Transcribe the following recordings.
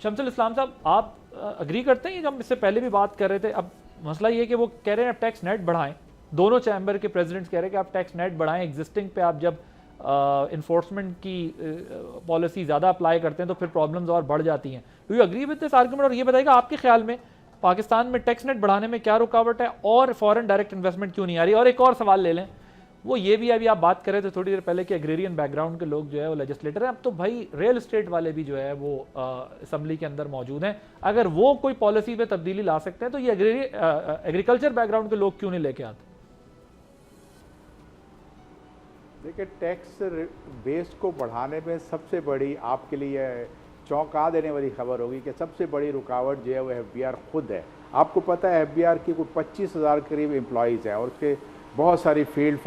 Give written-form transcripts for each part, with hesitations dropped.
शमसुल इस्लाम साहब, आप अग्री करते हैं? जब इससे पहले भी बात कर रहे थे, अब मसला ये है कि वो कह रहे हैं आप टैक्स नेट बढ़ाएं। दोनों चैम्बर के प्रेसिडेंट्स कह रहे हैं कि आप टैक्स नेट बढ़ाएं। एग्जिस्टिंग पे आप जब इन्फोर्समेंट की पॉलिसी ज़्यादा अप्लाई करते हैं तो फिर प्रॉब्लम्स और बढ़ जाती हैं। Do you agree with this argument? और ये बताइएगा आपके ख्याल में पाकिस्तान में टैक्स नेट बढ़ाने में क्या रुकावट है और फॉरेन डायरेक्ट इन्वेस्टमेंट क्यों नहीं आ रही? और एक और सवाल ले लें, वो ये भी अभी आप बात कर रहे थे थोड़ी देर पहले कि एग्रेरियन बैकग्राउंड के लोग जो है वो लेजिस्लेटर हैं। अब तो भाई रियल एस्टेट वाले भी जो है वो असम्बली के अंदर मौजूद हैं। अगर वो कोई पॉलिसी में तब्दीली ला सकते हैं तो ये एग्रीकल्चर बैकग्राउंड के लोग क्यों नहीं लेके आते? देखिए, टैक्स बेस को बढ़ाने में सबसे बड़ी आपके लिए चौंका देने वाली खबर होगी कि सबसे बड़ी रुकावट जो है वो FBR खुद है। आपको पता है FBR की कुछ 25,000 करीब एम्प्लॉयज़ हैं और उसके बहुत सारी फील्ड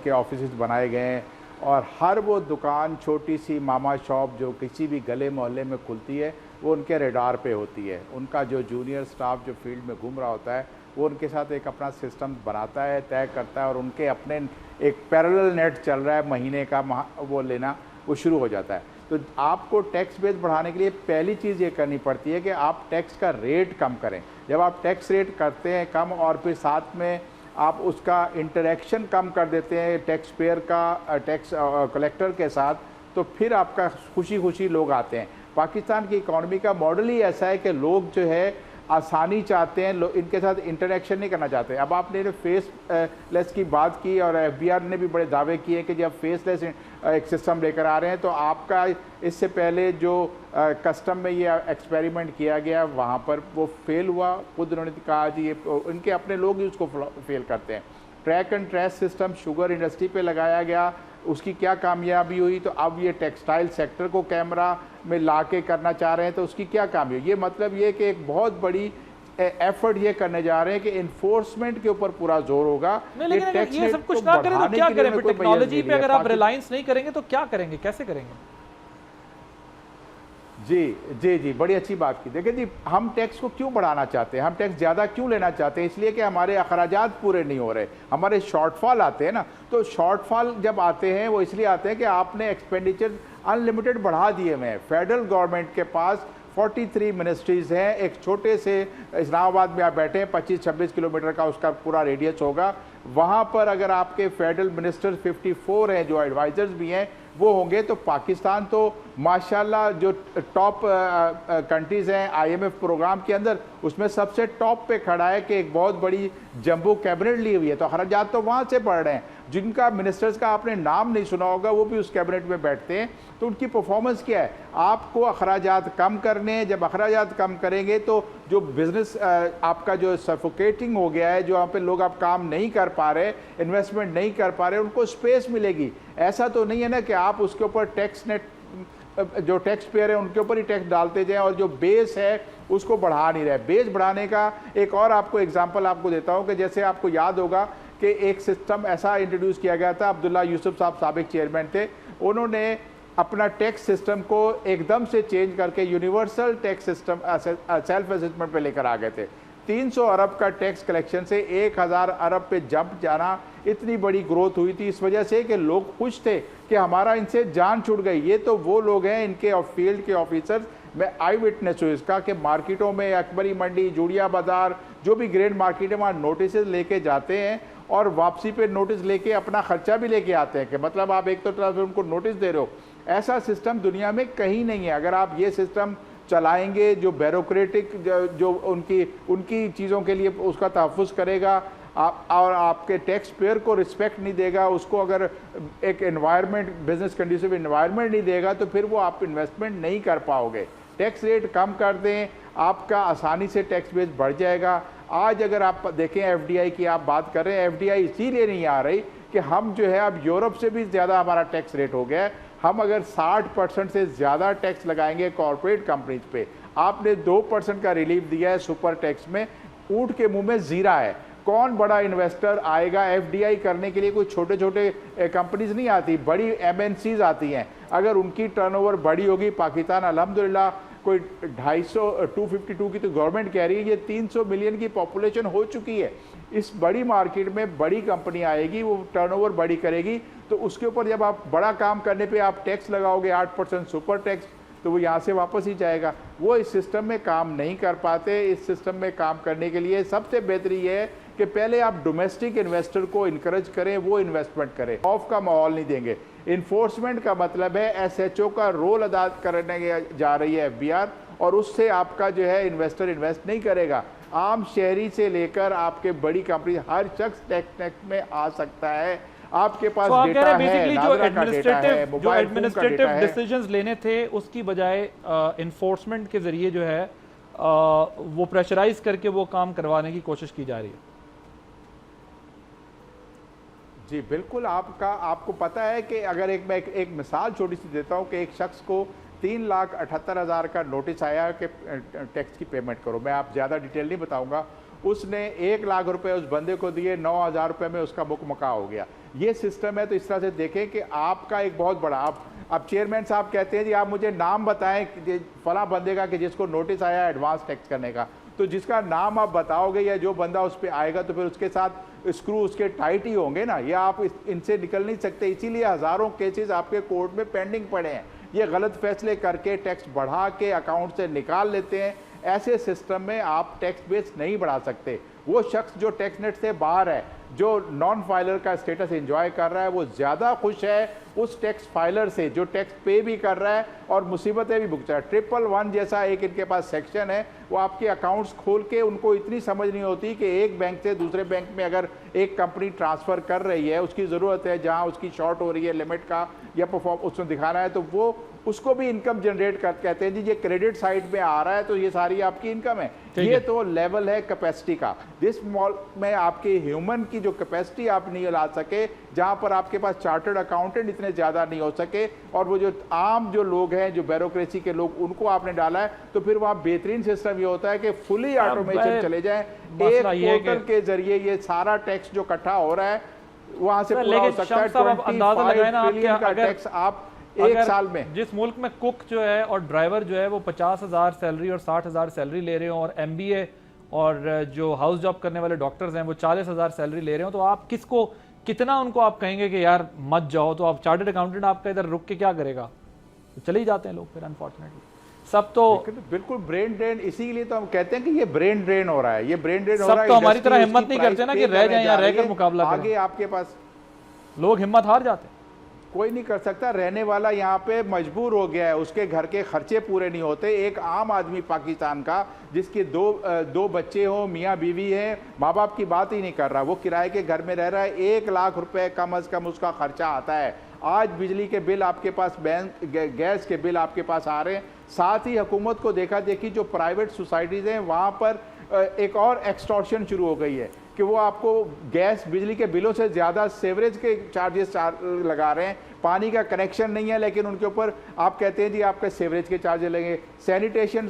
के ऑफिस बनाए गए हैं और हर वो दुकान छोटी सी मामा शॉप जो किसी भी गले मोहल्ले में खुलती है वो उनके रेडार पे होती है। उनका जो जूनियर स्टाफ जो फील्ड में घूम रहा होता है वो उनके साथ एक अपना सिस्टम बनाता है, तय करता है और उनके अपने एक पैरेलल नेट चल रहा है, महीने का वो लेना वो शुरू हो जाता है। तो आपको टैक्स बेस बढ़ाने के लिए पहली चीज़ ये करनी पड़ती है कि आप टैक्स का रेट कम करें। जब आप टैक्स रेट करते हैं कम और फिर साथ में आप उसका इंटरेक्शन कम कर देते हैं टैक्स पेयर का टैक्स कलेक्टर के साथ, तो फिर आपका खुशी खुशी लोग आते हैं। पाकिस्तान की इकॉनमी का मॉडल ही ऐसा है कि लोग जो है आसानी चाहते हैं, लोग इनके साथ इंटरेक्शन नहीं करना चाहते। अब आपने फेसलेस की बात की और FBR ने भी बड़े दावे किए कि जब फेसलेस एक सिस्टम लेकर आ रहे हैं तो आपका इससे पहले जो कस्टम में ये एक्सपेरिमेंट किया गया वहाँ पर वो फेल हुआ। खुद उन्होंने कहा जी ये इनके अपने लोग ही उसको फेल करते हैं। Track and trace system sugar industry पे लगाया गया, उसकी क्या कामयाबी हुई? तो अब ये टेक्सटाइल सेक्टर को कैमरा में ला के करना चाह रहे हैं तो उसकी क्या कामयाबी हुई? ये मतलब ये कि एक बहुत बड़ी एफर्ट ये करने जा रहे हैं कि इन्फोर्समेंट के ऊपर पूरा जोर होगा। लेकिन अगर ये सब कुछ ना करें तो क्या करें? टेक्नोलॉजी पे अगर आप रिलायंस नहीं करेंगे तो क्या करेंगे, कैसे करेंगे? जी जी जी, बड़ी अच्छी बात की। देखिए जी, हम टैक्स को क्यों बढ़ाना चाहते हैं, हम टैक्स ज़्यादा क्यों लेना चाहते हैं? इसलिए कि हमारे अखराजात पूरे नहीं हो रहे, हमारे शॉर्टफॉल आते हैं ना। तो शॉर्टफॉल जब आते हैं वो इसलिए आते हैं कि आपने एक्सपेंडिचर अनलिमिटेड बढ़ा दिए हुए हैं। फेडरल गवर्नमेंट के पास 43 मिनिस्ट्रीज़ हैं। एक छोटे से इस्लामाबाद में आप बैठे हैं, 25-26 किलोमीटर का उसका पूरा रेडियस होगा। वहाँ पर अगर आपके फेडरल मिनिस्टर्स 54 हैं, जो एडवाइज़र्स भी हैं वो होंगे, तो पाकिस्तान तो माशाल्लाह जो टॉप कंट्रीज़ हैं IMF प्रोग्राम के अंदर उसमें सबसे टॉप पे खड़ा है कि एक बहुत बड़ी जंबो कैबिनेट ली हुई है। तो अखराजात तो वहाँ से बढ़ रहे हैं। जिनका मिनिस्टर्स का आपने नाम नहीं सुना होगा वो भी उस कैबिनेट में बैठते हैं, तो उनकी परफॉर्मेंस क्या है? आपको अखराजात कम करने हैं। जब अखराजात कम करेंगे तो जो बिजनेस आपका जो सफोकेटिंग हो गया है, जो यहाँ पे लोग आप काम नहीं कर पा रहे, इन्वेस्टमेंट नहीं कर पा रहे, उनको स्पेस मिलेगी। ऐसा तो नहीं है ना कि आप उसके ऊपर टैक्स नेट जो टैक्स पेयर है उनके ऊपर ही टैक्स डालते जाएं और जो बेस है उसको बढ़ा नहीं रहे। बेस बढ़ाने का एक और आपको एग्जांपल आपको देता हूं कि जैसे आपको याद होगा कि एक सिस्टम ऐसा इंट्रोड्यूस किया गया था, अब्दुल्ला यूसुफ साहब साबिक चेयरमैन थे, उन्होंने अपना टैक्स सिस्टम को एकदम से चेंज करके universal tax system self assessment पे लेकर आ गए थे। 300 अरब का टैक्स कलेक्शन से 1000 अरब पे जंप जाना, इतनी बड़ी ग्रोथ हुई थी इस वजह से कि लोग खुश थे कि हमारा इनसे जान छूट गई। ये तो वो लोग हैं, इनके फील्ड के ऑफिसर्स, मैं आई विटनेस हूँ इसका, कि मार्केटों में अकबरी मंडी, जूड़िया बाजार, जो भी ग्रेड मार्केट है वहाँ नोटिस लेके जाते हैं और वापसी पे नोटिस लेके अपना खर्चा भी लेके आते हैं। कि मतलब आप एक तो तरफ से उनको नोटिस दे रहे हो। ऐसा सिस्टम दुनिया में कहीं नहीं है। अगर आप ये सिस्टम चलाएंगे जो ब्यूरोक्रेटिक जो उनकी चीज़ों के लिए उसका तहफ़्फ़ुज़ करेगा और आपके टैक्स पेयर को रिस्पेक्ट नहीं देगा, उसको अगर एक एनवायरनमेंट बिजनेस कंडीसिव एनवायरनमेंट नहीं देगा तो फिर वो आप इन्वेस्टमेंट नहीं कर पाओगे। टैक्स रेट कम कर दें, आपका आसानी से टैक्स बेस बढ़ जाएगा। आज अगर आप देखें FDI की आप बात कर रहे हैं, FDI इसीलिए नहीं आ रही कि हम जो है अब यूरोप से भी ज़्यादा हमारा टैक्स रेट हो गया है। हम अगर 60% से ज़्यादा टैक्स लगाएंगे कॉर्पोरेट कंपनीज पे, आपने 2% का रिलीफ दिया है सुपर टैक्स में, ऊँट के मुंह में जीरा है। कौन बड़ा इन्वेस्टर आएगा FDI करने के लिए? कोई छोटे छोटे कंपनीज नहीं आती, बड़ी MNCs आती हैं। अगर उनकी टर्नओवर बड़ी होगी, पाकिस्तान अल्हम्दुलिल्लाह कोई 252 की तो गवर्नमेंट कह रही है, ये 300 मिलियन की पॉपुलेशन हो चुकी है। इस बड़ी मार्केट में बड़ी कंपनी आएगी, वो टर्नओवर बड़ी करेगी, तो उसके ऊपर जब आप बड़ा काम करने पे आप टैक्स लगाओगे 8% सुपर टैक्स, तो वो यहाँ से वापस ही जाएगा। वो इस सिस्टम में काम नहीं कर पाते। इस सिस्टम में काम करने के लिए सबसे बेहतर ये है कि पहले आप डोमेस्टिक इन्वेस्टर को इनकरेज करें, वो इन्वेस्टमेंट करें। ऑफ का माहौल नहीं देंगे। इन्फोर्समेंट का मतलब है एसएचओ का रोल अदा करने जा रही है एफबीआर, और उससे आपका जो है इन्वेस्टर इन्वेस्ट नहीं करेगा। आम शहरी से लेकर आपके बड़ी कंपनी, हर शख्स टैक्स में आ सकता है। आपके पास डेटा है, नादरा का डेटा है, जो एडमिनिस्ट्रेटिव डिसीजंस लेने थे उसकी बजाय इन्फोर्समेंट के जरिए जो है वो प्रेशराइज करके वो काम करवाने की कोशिश की जा रही है। जी बिल्कुल। आपको पता है कि अगर मैं एक मिसाल छोटी सी देता हूं कि एक शख्स को 3,78,000 का नोटिस आया कि टैक्स की पेमेंट करो। मैं आप ज़्यादा डिटेल नहीं बताऊंगा। उसने 1 लाख रुपए उस बंदे को दिए, 9,000 रुपये में उसका मुकमका हो गया। ये सिस्टम है। तो इस तरह से देखें कि आपका एक बहुत बड़ा, अब चेयरमैन साहब कहते हैं जी आप मुझे नाम बताएं फला बंदे का कि जिसको नोटिस आया एडवांस टैक्स करने का। तो जिसका नाम आप बताओगे या जो बंदा उस पर आएगा तो फिर उसके साथ स्क्रू उसके टाइट ही होंगे ना। ये आप इनसे निकल नहीं सकते। इसीलिए हज़ारों केसेस आपके कोर्ट में पेंडिंग पड़े हैं। ये गलत फैसले करके टैक्स बढ़ा के अकाउंट से निकाल लेते हैं। ऐसे सिस्टम में आप टैक्स बेस नहीं बढ़ा सकते। वो शख्स जो टैक्स नेट से बाहर है, जो नॉन फाइलर का स्टेटस एंजॉय कर रहा है, वो ज़्यादा खुश है उस टैक्स फाइलर से जो टैक्स पे भी कर रहा है और मुसीबतें भी भुगत रहा है। 111 जैसा एक इनके पास सेक्शन है, वो आपके अकाउंट्स खोल के उनको इतनी समझ नहीं होती कि एक बैंक से दूसरे बैंक में अगर एक कंपनी ट्रांसफ़र कर रही है, उसकी ज़रूरत है, जहाँ उसकी शॉर्ट हो रही है लिमिट का या परफॉर्म उसमें दिखाना है, तो वो उसको भी इनकम जनरेट कर कहते हैं जी ये क्रेडिट साइड में आ रहा है तो ये सारी आपकी इनकम है। ये तो लेवल है कैपेसिटी का। जिस मॉल में आपके ह्यूमन की जो कैपेसिटी आप नहीं ला सके, जहां पर आपके पास चार्टर्ड अकाउंटेंट इतने ज़्यादा नहीं हो सके, और वो जो आम जो लोग हैं, जो ब्यूरोक्रेसी के लोग, उनको आपने डाला है, तो फिर वहाँ बेहतरीन सिस्टम ये होता है कि फुली ऑटोमेशन चले जाए। एक पोर्टल के जरिए ये सारा टैक्स जो इकट्ठा हो रहा है वहां से पूरा हो सकता है। 25 ट्रिलियन का टैक्स आप एक साल में। जिस मुल्क में कुक जो है और ड्राइवर जो है वो 50,000 सैलरी और 60,000 सैलरी ले रहे हो, और एमबीए और जो हाउस जॉब करने वाले डॉक्टर्स हैं वो 40,000 सैलरी ले रहे हो, तो आप किसको कितना उनको आप कहेंगे कि यार मत जाओ? तो आप चार्टर्ड अकाउंटेंट आपका इधर रुक के क्या करेगा? तो चले ही जाते हैं लोग फिर अनफॉर्चुनेटली। सब तो बिल्कुल ब्रेन ड्रेन, इसीलिए तो हम कहते हैं कि ये ब्रेन ड्रेन हो रहा है। ये ब्रेन ड्रेन हो रहा है। सब तो हमारी तरह हिम्मत नहीं करते ना कि रह जाए या रहकर मुकाबला करें। आगे आपके पास लोग हिम्मत हार जाते हैं। कोई नहीं कर सकता। रहने वाला यहाँ पे मजबूर हो गया है, उसके घर के खर्चे पूरे नहीं होते। एक आम आदमी पाकिस्तान का जिसके दो बच्चे हो, मियाँ बीवी है, माँ बाप की बात ही नहीं कर रहा, वो किराए के घर में रह रहा है, 1 लाख रुपए कम से कम उसका खर्चा आता है। आज बिजली के बिल आपके पास, गैस के बिल आपके पास आ रहे हैं। साथ ही हुकूमत को देखा देखी जो प्राइवेट सोसाइटीज़ हैं वहाँ पर एक और एक्सटॉर्शन शुरू हो गई है कि वो आपको गैस बिजली के बिलों से ज़्यादा सेवरेज के चार्जेस लगा रहे हैं। पानी का कनेक्शन नहीं है लेकिन उनके ऊपर आप कहते हैं जी आपके सेवरेज के चार्जेस लगेंगे। सैनिटेशन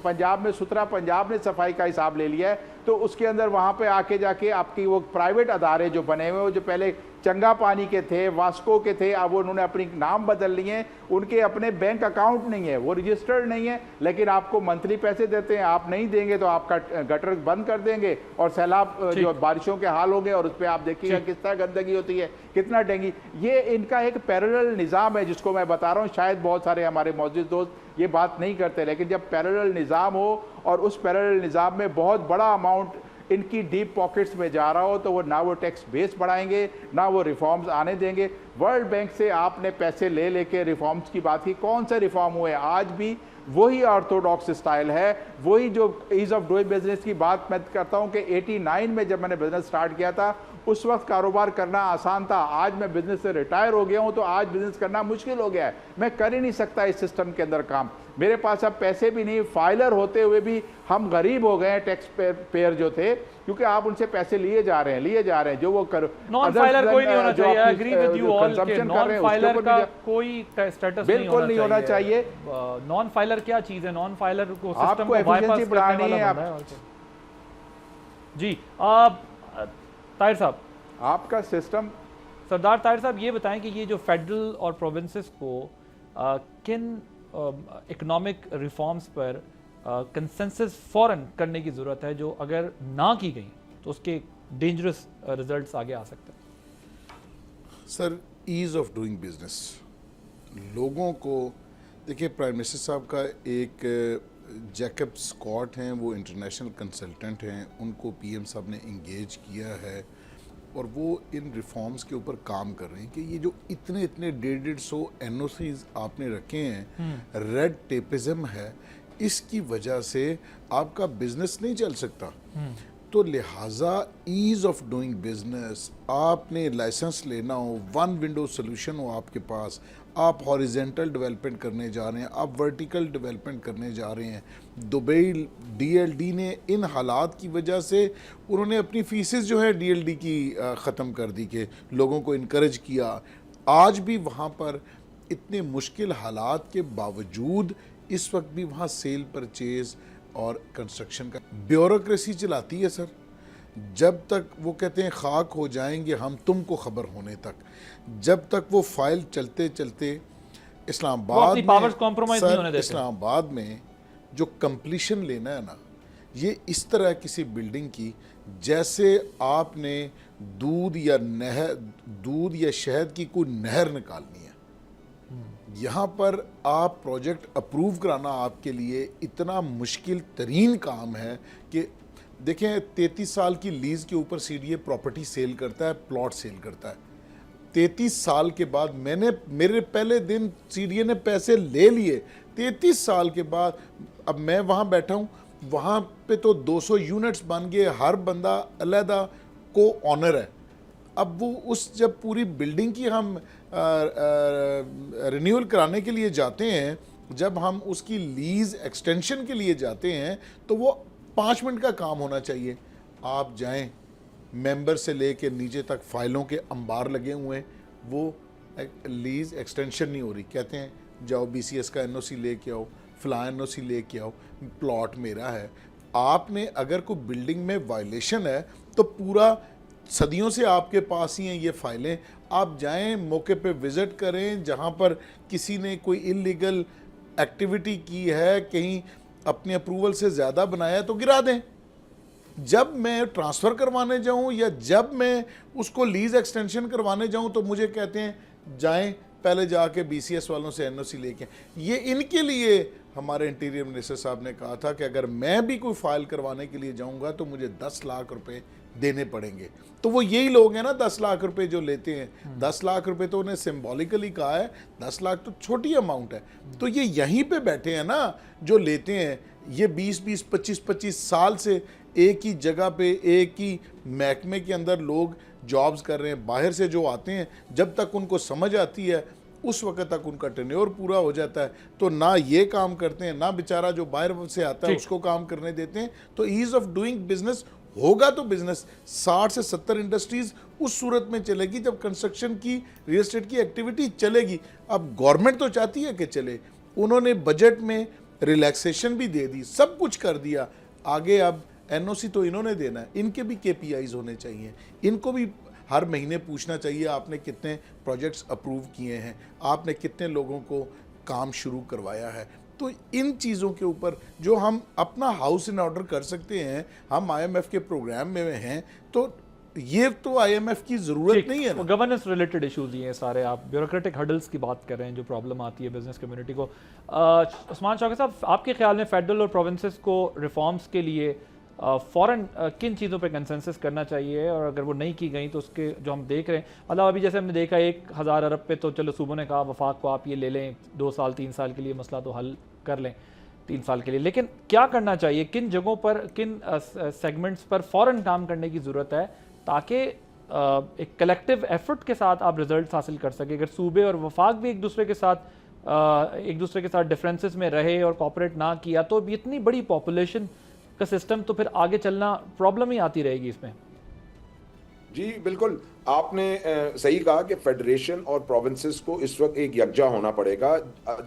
पंजाब में, सुथरा पंजाब ने सफाई का हिसाब ले लिया है, तो उसके अंदर वहाँ पे आके जाके आपकी वो प्राइवेट अदारे जो बने हुए, जो पहले चंगा पानी के थे, वास्को के थे, अब उन्होंने अपनी नाम बदल लिए हैं। उनके अपने बैंक अकाउंट नहीं है, वो रजिस्टर्ड नहीं है, लेकिन आपको मंथली पैसे देते हैं। आप नहीं देंगे तो आपका गटर बंद कर देंगे और सैलाब जो बारिशों के हाल होंगे, और उस पर आप देखिएगा किस तरह गंदगी होती है, कितना डेंगी। ये इनका एक पैरेलल निज़ाम है जिसको मैं बता रहा हूँ। शायद बहुत सारे हमारे मौजूद दोस्त ये बात नहीं करते, लेकिन जब पैरेलल निज़ाम हो और उस पैरेलल निज़ाम में बहुत बड़ा अमाउंट इनकी डीप पॉकेट्स में जा रहा हो, तो वो ना वो टैक्स बेस बढ़ाएंगे, ना वो रिफॉर्म्स आने देंगे। वर्ल्ड बैंक से आपने पैसे ले लेके रिफॉर्म्स की बात की, कौन से रिफॉर्म हुए? आज भी वही ऑर्थोडॉक्स स्टाइल है, वही जो ईज ऑफ डूइंग बिजनेस की बात मैं करता हूँ कि 89 में जब मैंने बिजनेस स्टार्ट किया था उस वक्त कारोबार करना आसान था। आज मैं बिजनेस से रिटायर हो गया हूँ तो आज बिजनेस करना मुश्किल हो गया है। मैं कर ही नहीं सकता इस सिस्टम के अंदर काम। मेरे पास अब पैसे भी नहीं, फाइलर होते हुए भी हम गरीब हो गए हैं टैक्स पेयर जो थे, क्योंकि आप उनसे पैसे लिए जा रहे हैं जो वो कर। नॉन फाइलर कोई नहीं होना चाहिए। I agree with you all के नॉन फाइलर का कोई स्टेटस बिल्कुल नहीं होना चाहिए। नॉन फाइलर क्या चीज है? नॉन फाइलर को सिस्टम आपको को एफिशिएंसी बढ़ानी है आप जी। ताहिर साहब, आपका सिस्टम। सरदार ताहिर साहब, ये बताएं कि ये जो फेडरल और प्रोविंसेस को किन इकोनॉमिक रिफॉर्म्स पर कंसेंसस फौरन करने की ज़रूरत है, जो अगर ना की गई तो उसके डेंजरस रिजल्ट्स आगे आ सकते हैं? Sir, ease of doing business, लोगों को देखिए, प्राइम मिनिस्टर साहब का एक जैकब स्कॉट हैं, वो इंटरनेशनल कंसल्टेंट हैं, उनको पीएम साहब ने इंगेज किया है और वो इन रिफॉर्म्स के ऊपर काम कर रहे हैं कि ये जो इतने इतने 150 एनओसीज आपने रखे हैं, रेड टेपिज्म है, इसकी वजह से आपका बिजनेस नहीं चल सकता। तो लिहाजा ईज़ ऑफ डूइंग बिजनेस, आपने लाइसेंस लेना हो, वन विंडो सोल्यूशन हो आपके पास, आप हॉरिजेंटल डेवलपमेंट करने जा रहे हैं, आप वर्टिकल डेवलपमेंट करने जा रहे हैं। दुबई डीएलडी ने इन हालात की वजह से उन्होंने अपनी फीसेस जो है डीएलडी की ख़त्म कर दी, कि लोगों को इनकरेज किया। आज भी वहाँ पर इतने मुश्किल हालात के बावजूद इस वक्त भी वहाँ सेल परचेज़ और कंस्ट्रक्शन का ब्यूरोक्रेसी चलाती है सर। जब तक वो कहते हैं खाक हो जाएंगे हम तुमको खबर होने तक, जब तक वो फाइल चलते चलते इस्लामाबाद पावर्स कॉम्प्रोमाइज नहीं होने देते। इस्लामाबाद में जो कंप्लीशन लेना है ना, ये इस तरह किसी बिल्डिंग की जैसे आपने दूध या शहद की कोई नहर निकालनी है। यहाँ पर आप प्रोजेक्ट अप्रूव कराना आपके लिए इतना मुश्किल तरीन काम है कि देखें, 33 साल की लीज के ऊपर सीडीए प्रॉपर्टी सेल करता है, प्लॉट सेल करता है। 33 साल के बाद मेरे पहले दिन सीडीए ने पैसे ले लिए। 33 साल के बाद अब मैं वहाँ बैठा हूँ, वहाँ पे तो 200 यूनिट्स बन गए, हर बंदा अलहदा को ऑनर है। अब वो उस जब पूरी बिल्डिंग की हम रिन्यूअल कराने के लिए जाते हैं, जब हम उसकी लीज एक्सटेंशन के लिए जाते हैं, तो वो 5 मिनट का काम होना चाहिए। आप जाएं, मेंबर से लेके नीचे तक फाइलों के अंबार लगे हुए हैं, वो लीज एक्सटेंशन नहीं हो रही। कहते हैं जाओ बीसीएस का एनओसी लेके आओ, फलां एनओसी लेके आओ, प्लॉट मेरा है। आपने अगर कोई बिल्डिंग में वायलेशन है तो पूरा सदियों से आपके पास ही हैं ये फाइलें। आप जाएं, मौके पे विज़िट करें, जहां पर किसी ने कोई इलीगल एक्टिविटी की है, कहीं अपने अप्रूवल से ज़्यादा बनाया तो गिरा दें। जब मैं ट्रांसफ़र करवाने जाऊं या जब मैं उसको लीज़ एक्सटेंशन करवाने जाऊं तो मुझे कहते हैं जाएं पहले जाके बीसीएस वालों से एनओसी लेके। ये इनके लिए हमारे इंटीरियर मिनिस्टर साहब ने कहा था कि अगर मैं भी कोई फाइल करवाने के लिए जाऊंगा तो मुझे 10 लाख रुपए देने पड़ेंगे। तो वो यही लोग हैं ना 10 लाख रुपए जो लेते हैं। 10 लाख रुपए तो उन्हें सिंबॉलिकली कहा है, 10 लाख तो छोटी अमाउंट है। तो ये यहीं पे बैठे हैं ना जो लेते हैं। ये 20-20, 25-25 साल से एक ही जगह पे एक ही महकमे के अंदर लोग जॉब्स कर रहे हैं। बाहर से जो आते हैं, जब तक उनको समझ आती है उस वक्त तक उनका टेन्योर पूरा हो जाता है। तो ना ये काम करते हैं, ना बेचारा जो बाहर से आता है उसको काम करने देते हैं। तो ईज ऑफ डूइंग बिजनेस होगा तो बिजनेस 60 से 70 इंडस्ट्रीज उस सूरत में चलेगी जब कंस्ट्रक्शन की, रियल एस्टेट की एक्टिविटी चलेगी। अब गवर्नमेंट तो चाहती है कि चले, उन्होंने बजट में रिलैक्सेशन भी दे दी, सब कुछ कर दिया। आगे अब एनओसी तो इन्होंने देना है, इनके भी केपीआईज होने चाहिए। इनको भी हर महीने पूछना चाहिए आपने कितने प्रोजेक्ट्स अप्रूव किए हैं, आपने कितने लोगों को काम शुरू करवाया है। तो इन चीज़ों के ऊपर जो हम अपना हाउस इन ऑर्डर कर सकते हैं, हम आईएमएफ के प्रोग्राम में हैं, तो ये तो आईएमएफ की ज़रूरत नहीं है ना। गवर्नेंस रिलेटेड इश्यूज ही हैं सारे। आप ब्यूरोक्रेटिक हर्डल्स की बात कर रहे हैं जो प्रॉब्लम आती है बिजनेस कम्युनिटी को। उस्मान शौकत साहब, आपके ख्याल में फेडरल और प्रोविंसेस को रिफॉर्म्स के लिए फ़ौरन किन चीज़ों पे कंसेंसस करना चाहिए, और अगर वो नहीं की गई तो उसके जो हम देख रहे हैं, मतलब अभी जैसे हमने देखा 1000 अरब पे तो चलो सूबों ने कहा वफाक को आप ये ले लें, 2 साल 3 साल के लिए मसला तो हल कर लें 3 साल के लिए, लेकिन क्या करना चाहिए, किन जगहों पर, किन सेगमेंट्स पर फ़ौरन काम करने की ज़रूरत है ताकि एक कलेक्टिव एफर्ट के साथ आप रिजल्ट हासिल कर सके। अगर सूबे और वफाक भी एक दूसरे के साथ डिफरेंसेस में रहे और कॉपरेट ना किया तो इतनी बड़ी पॉपुलेशन का सिस्टम तो फिर आगे चलना प्रॉब्लम ही आती रहेगी इसमें। जी बिल्कुल, आपने सही कहा कि फेडरेशन और प्रोविंसेस को इस वक्त एक यकजा होना पड़ेगा।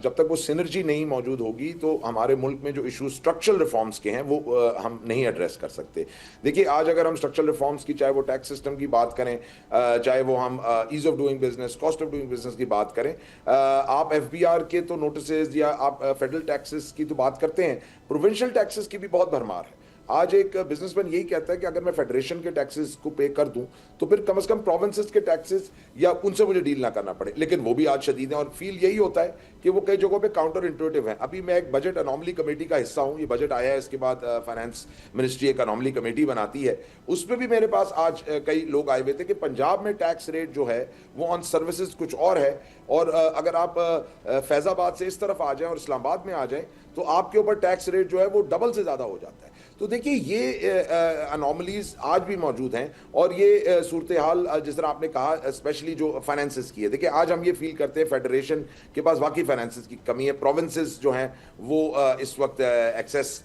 जब तक वो सिनर्जी नहीं मौजूद होगी तो हमारे मुल्क में जो इशू स्ट्रक्चरल रिफॉर्म्स के हैं वो हम नहीं एड्रेस कर सकते। देखिए, आज अगर हम स्ट्रक्चरल रिफॉर्म्स की, चाहे वो टैक्स सिस्टम की बात करें, चाहे वो हम ease of doing business, cost of doing business की बात करें, आप एफबीआर के तो नोटिस या आप फेडरल टैक्सेस की तो बात करते हैं, प्रोविंशियल टैक्सेस की भी बहुत भरमार है। आज एक बिजनेसमैन यही कहता है कि अगर मैं फेडरेशन के टैक्सेस को पे कर दूं तो फिर कम से कम प्रोविंसेस के टैक्सेस या उनसे मुझे डील ना करना पड़े, लेकिन वो भी आज शदीद है और फील यही होता है कि वो कई जगहों पे काउंटर इंट्यूटिव है। अभी मैं एक बजट अनॉमली कमेटी का हिस्सा हूं, ये बजट आया है, इसके बाद फाइनेंस मिनिस्ट्री एक अनॉमली कमेटी बनाती है, उसमें भी मेरे पास आज कई लोग आए हुए थे कि पंजाब में टैक्स रेट जो है वो ऑन सर्विसेज कुछ और है, और अगर आप फैजाबाद से इस तरफ आ जाएं और इस्लामाबाद में आ जाएं तो आपके ऊपर टैक्स रेट जो है वो डबल से ज्यादा हो जाता है। तो देखिए ये अनॉमलीज आज भी मौजूद हैं, और ये सूरत हाल जिस तरह आपने कहा स्पेशली जो फाइनेंसेस की है, देखिए आज हम ये फील करते हैं फेडरेशन के पास वाकई फाइनेंसेस की कमी है, प्रोविंसेस जो हैं वो इस वक्त एक्सेस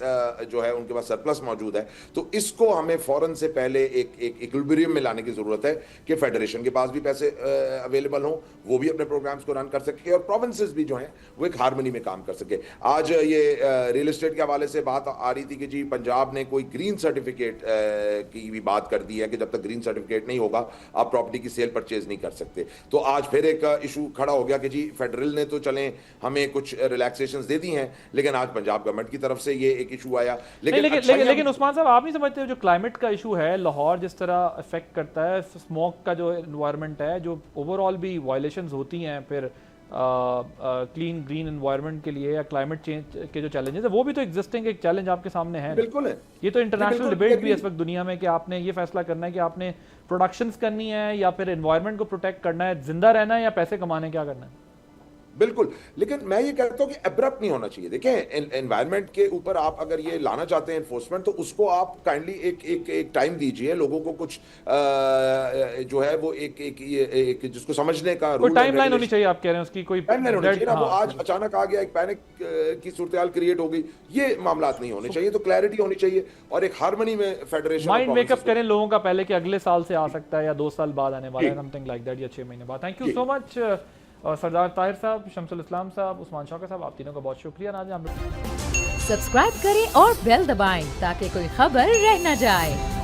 जो है उनके पास सरप्लस मौजूद है, तो इसको हमें फौरन से पहले एक इक्विलिब्रियम में लाने की जरूरत है कि फेडरेशन के पास भी पैसे अवेलेबल हों, वो भी अपने प्रोग्राम्स को रन कर सके, और प्रोविंसेस भी जो हैं वो एक हार्मनी में काम कर सके। आज ये रियल एस्टेट के हवाले से बात आ रही थी कि जी पंजाब ने कोई ग्रीन सर्टिफिकेट की भी बात कर दी है कि जब तक ग्रीन सर्टिफिकेट नहीं होगा आप प्रॉपर्टी की सेल परचेज नहीं कर सकते। तो आज फिर एक इशू खड़ा हो गया कि जी फेडरल ने तो चलें हमें कुछ रिलैक्सेशंस दे दी हैं, लेकिन आज पंजाब गवर्नमेंट की तरफ से ये एक इशू आया। लेकिन उस्मान साहब आप नहीं समझते जो क्लाइमेट का इशू है, लाहौर जिस तरह इफेक्ट करता है, स्मोक का जो एनवायरनमेंट है, जो ओवरऑल भी वायलेशंस होती हैं फिर क्लीन ग्रीन एनवायरनमेंट के लिए या क्लाइमेट चेंज के जो चैलेंजेस है वो भी तो एग्जिस्टिंग एक चैलेंज आपके सामने है। बिल्कुल है, ये तो इंटरनेशनल डिबेट भी है इस वक्त दुनिया में कि आपने ये फैसला करना है कि आपने प्रोडक्शंस करनी है या फिर एनवायरनमेंट को प्रोटेक्ट करना है, जिंदा रहना है या पैसे कमाने, क्या करना है। बिल्कुल, लेकिन मैं ये कहता हूं कि एब्रप्ट नहीं होना चाहिए। देखें एनवायरनमेंट के ऊपर आप अगर ये लाना चाहते हैं एनफोर्समेंट, तो उसको आप काइंडली एक टाइम दीजिए, लोगों को कुछ जो है वो एक जिसको समझने का कोई टाइमलाइन होनी चाहिए, आप कह रहे हैं उसकी कोई टाइमलाइन होनी चाहिए ना। वो आज अचानक आ गया, एक पैनिक की सूरत क्रिएट हो गई, ये मामला नहीं होने चाहिए। तो क्लैरिटी होनी चाहिए और एक हार्मनी में फेडरेशन माइंड मेकअप करें लोगों का पहले कि अगले साल से आ सकता है या 2 साल बाद आने वाला है, समथिंग लाइक दैट, या 6 महीने बाद। थैंक यू सो मच सरदार ताहिर साहब, शमसुल इस्लाम साहब, उस्मान शौकत साहब, आप तीनों का बहुत शुक्रिया। आज हम लोग सब्सक्राइब करें और बेल दबाएं ताकि कोई खबर रह न जाए।